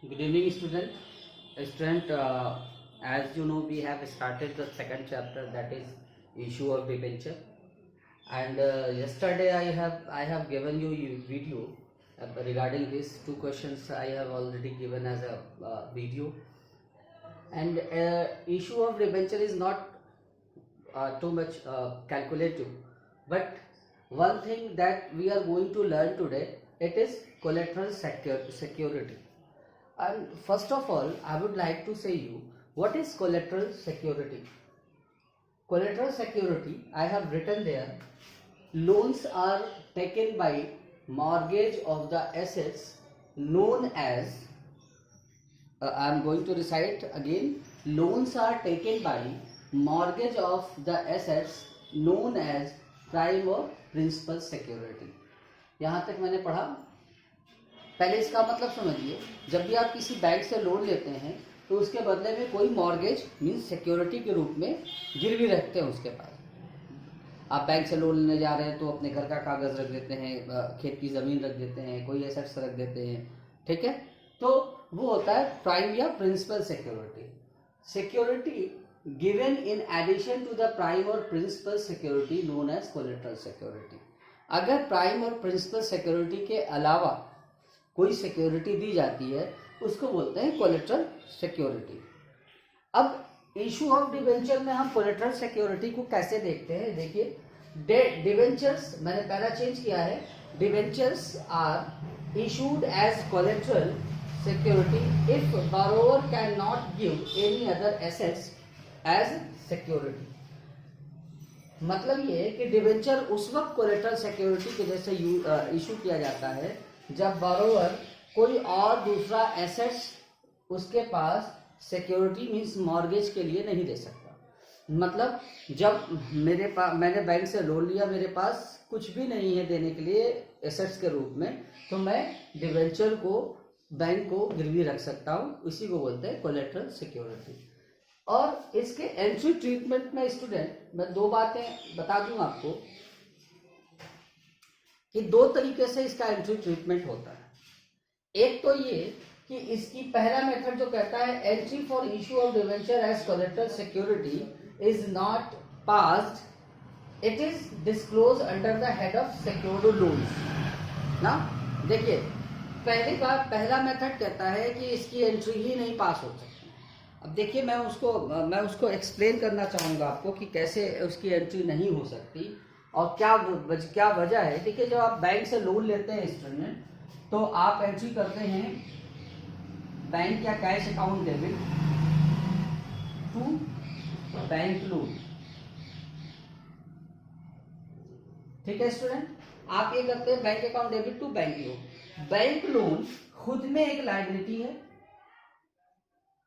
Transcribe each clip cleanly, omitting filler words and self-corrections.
Good evening, student. As you know, we have started the second chapter, that is issue of debenture. And yesterday I have given you a video regarding these two questions. I have already given as a video. And issue of debenture is not too much calculative, but one thing that we are going to learn today, it is collateral security. And first of all, I would like to say you what is collateral security. Collateral security, I have written there, loans are taken by mortgage of the assets known as, I am going to recite again, loans are taken by mortgage of the assets known as prime or principal security. यहाँ तक मैंने पढ़ा। पहले इसका मतलब समझिए, जब भी आप किसी बैंक से लोन लेते हैं तो उसके बदले में कोई मॉर्गेज मीन्स सिक्योरिटी के रूप में गिरवी रखते हैं उसके पास। आप बैंक से लोन लेने जा रहे हैं तो अपने घर का कागज रख देते हैं, खेत की ज़मीन रख देते हैं, कोई एसेट्स रख देते हैं, ठीक है। तो वो होता है प्राइम या principal security. Security given in addition to the prime और principal security known as collateral security. अगर प्राइम और प्रिंसिपल सिक्योरिटी के अलावा कोई सिक्योरिटी दी जाती है उसको बोलते हैं कोलेटरल सिक्योरिटी। अब इशू ऑफ डिवेंचर में हम कोलेटरल सिक्योरिटी को कैसे देखते हैं, देखिए। डिवेंचर्स मैंने पहला चेंज किया है, debentures are issued as collateral security if borrower can not give any other assets as security. मतलब ये है कि डिवेंचर उस वक्त कोलेटरल सिक्योरिटी के जैसे इशू किया जाता है जब borrower कोई और दूसरा एसेट्स उसके पास सिक्योरिटी मीन्स मॉर्गेज के लिए नहीं दे सकता। मतलब जब मैंने बैंक से लोन लिया, मेरे पास कुछ भी नहीं है देने के लिए एसेट्स के रूप में, तो मैं डिवेंचर को बैंक को गिरवी रख सकता हूँ, इसी को बोलते हैं कोलेटरल सिक्योरिटी। और इसके एंट्री ट्रीटमेंट में स्टूडेंट मैं दो बातें बता दूं आपको कि दो तरीके से इसका एंट्री ट्रीटमेंट होता है। एक तो ये कि इसकी पहला मेथड जो कहता है entry for issue of debenture as collateral security is not passed, it is disclose under the head of secured loans ना। देखिए पहला मेथड कहता है कि इसकी एंट्री ही नहीं पास हो सकती। अब देखिए मैं उसको एक्सप्लेन करना चाहूँगा आपको कि कैसे उसकी एंट्री नहीं हो सकती और क्या वजह है। देखिए जब आप बैंक से लोन लेते हैं स्टूडेंट तो आप एंट्री करते हैं बैंक या cash account debit to bank loan, ठीक है स्टूडेंट। आप ये करते हैं bank account debit to bank loan. Bank loan खुद में एक लायबिलिटी है,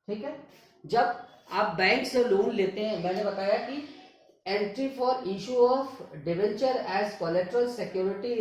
ठीक है। जब आप बैंक से लोन लेते हैं, मैंने बताया कि entry for issue of debenture as collateral security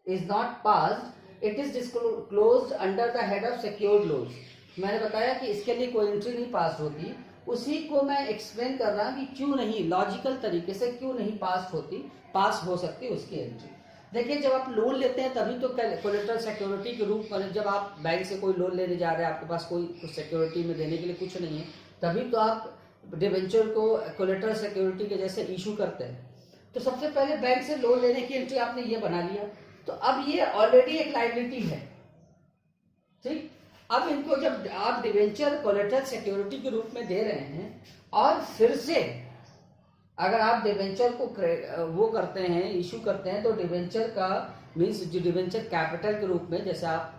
is not passed, it is disclosed under the head of secured loans. मैंने बताया कि इसके लिए कोई एंट्री नहीं पास होती, उसी को मैं एक्सप्लेन कर रहा कि क्यों नहीं, लॉजिकल तरीके से क्यों नहीं पास हो सकती उसकी एंट्री। देखिए जब आप लोन लेते हैं तभी तो कोलेटरल सिक्योरिटी के रूप में, जब आप बैंक से कोई लोन लेने जा रहे हैं, आपके पास कोई सिक्योरिटी में देने के लिए कुछ नहीं है, तभी तो आप डिवेंचर को कोलेटरल सिक्योरिटी के जैसे इशू करते हैं। तो सबसे पहले बैंक से लोन लेने की एंट्री आपने ये बना लिया, तो अब ये ऑलरेडी एक लायबिलिटी है, ठीक। अब इनको जब आप डिवेंचर कोलेटरल सिक्योरिटी के रूप में दे रहे हैं और फिर से अगर आप डिवेंचर को वो करते हैं, इशू करते हैं, तो डिवेंचर का मीन्स जो डिवेंचर कैपिटल के रूप में, जैसे आप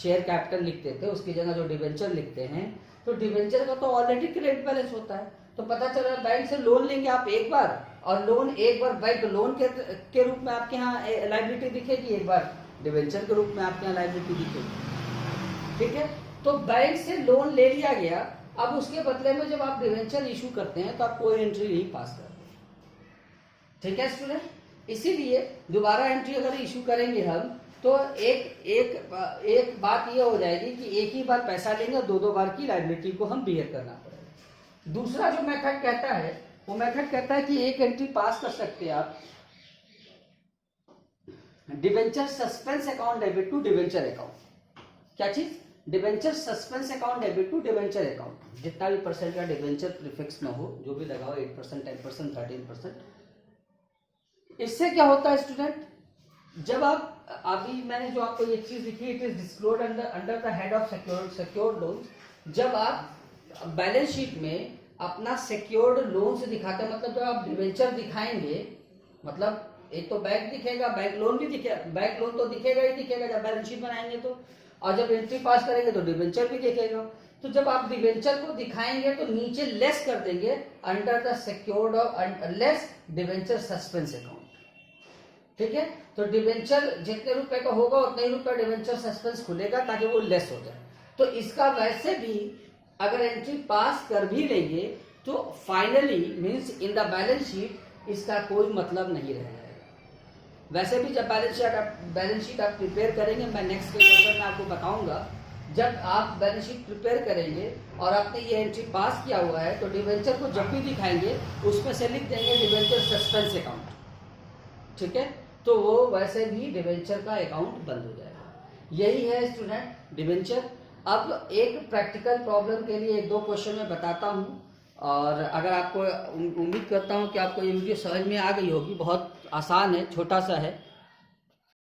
शेयर कैपिटल लिखते थे उसकी जगह जो डिवेंचर लिखते हैं, तो डिवेंचर का तो ऑलरेडी क्रेडिट बैलेंस होता है। तो पता चला बैंक से लोन लेंगे आप एक बार, और लोन एक बार बैंक लोन के रूप में आपके यहाँ लायबिलिटी दिखेगी, एक बार डिवेंचर के रूप में आपके यहाँ लायबिलिटी दिखेगी, ठीक है। तो बैंक से लोन ले लिया गया, अब उसके बदले में जब आप डिवेंचर इशू करते हैं तो आप कोई एंट्री नहीं पास करते, ठीक है स्टूडेंट। इसीलिए दोबारा एंट्री अगर इशू करेंगे हम तो एक बात ये हो जाएगी कि एक ही बार पैसा लेंगे और दो बार की लायबिलिटी को हम बियर करना पड़ेगा। दूसरा जो मेथड कहता है वो मेथड कहता है कि एक एंट्री पास कर सकते हैं आप debenture suspense account debit to debenture account. क्या चीज? Debenture suspense account debit to debenture account, जितना भी परसेंट का डिबेंचर प्रीफिक्स में हो, जो भी लगाओ 8%, 10%, 13%। इससे क्या होता है स्टूडेंट, जब आप अभी मैंने जो आपको ये चीज लिखी, it is disclosed under the head of secured loans. जब आप बैलेंस शीट में अपना सिक्योर्ड लोन से दिखाते हैं, मतलब जब आप डिवेंचर दिखाएंगे, मतलब एक तो बैंक दिखेगा, बैंक लोन भी दिखेगा, बैंक लोन तो दिखेगा ही दिखेगा जब बैलेंस शीट बनाएंगे तो, और जब एंट्री पास करेंगे तो डिवेंचर भी दिखेगा। तो जब आप डिवेंचर को दिखाएंगे तो नीचे लेस कर देंगे अंडर द सिक्योर्ड और लेस डिवेंचर सस्पेंस अकाउंट, ठीक है। तो डिवेंचर जितने रुपए का होगा उतने ही रुपए डिवेंचर सस्पेंस खुलेगा ताकि वो लेस हो जाए। तो इसका वैसे भी अगर एंट्री पास कर भी लेंगे तो finally means in the balance sheet इसका कोई मतलब नहीं रह जाएगा। वैसे भी जब बैलेंस शीट आप प्रिपेयर करेंगे, मैं नेक्स्ट के क्वेश्चन में आपको बताऊंगा, जब आप बैलेंस शीट प्रिपेयर करेंगे और आपने ये एंट्री पास किया हुआ है तो डिवेंचर को जब भी दिखाएंगे उसमें से लिख देंगे डिवेंचर सस्पेंस अकाउंट, ठीक है। तो वो वैसे भी डिवेंचर का अकाउंट बंद हो जाएगा। यही है स्टूडेंट डिवेंचर। अब एक प्रैक्टिकल प्रॉब्लम के लिए 1-2 क्वेश्चन मैं बताता हूँ, और अगर आपको उम्मीद करता हूँ कि आपको ये वीडियो समझ में आ गई होगी। बहुत आसान है, छोटा सा है,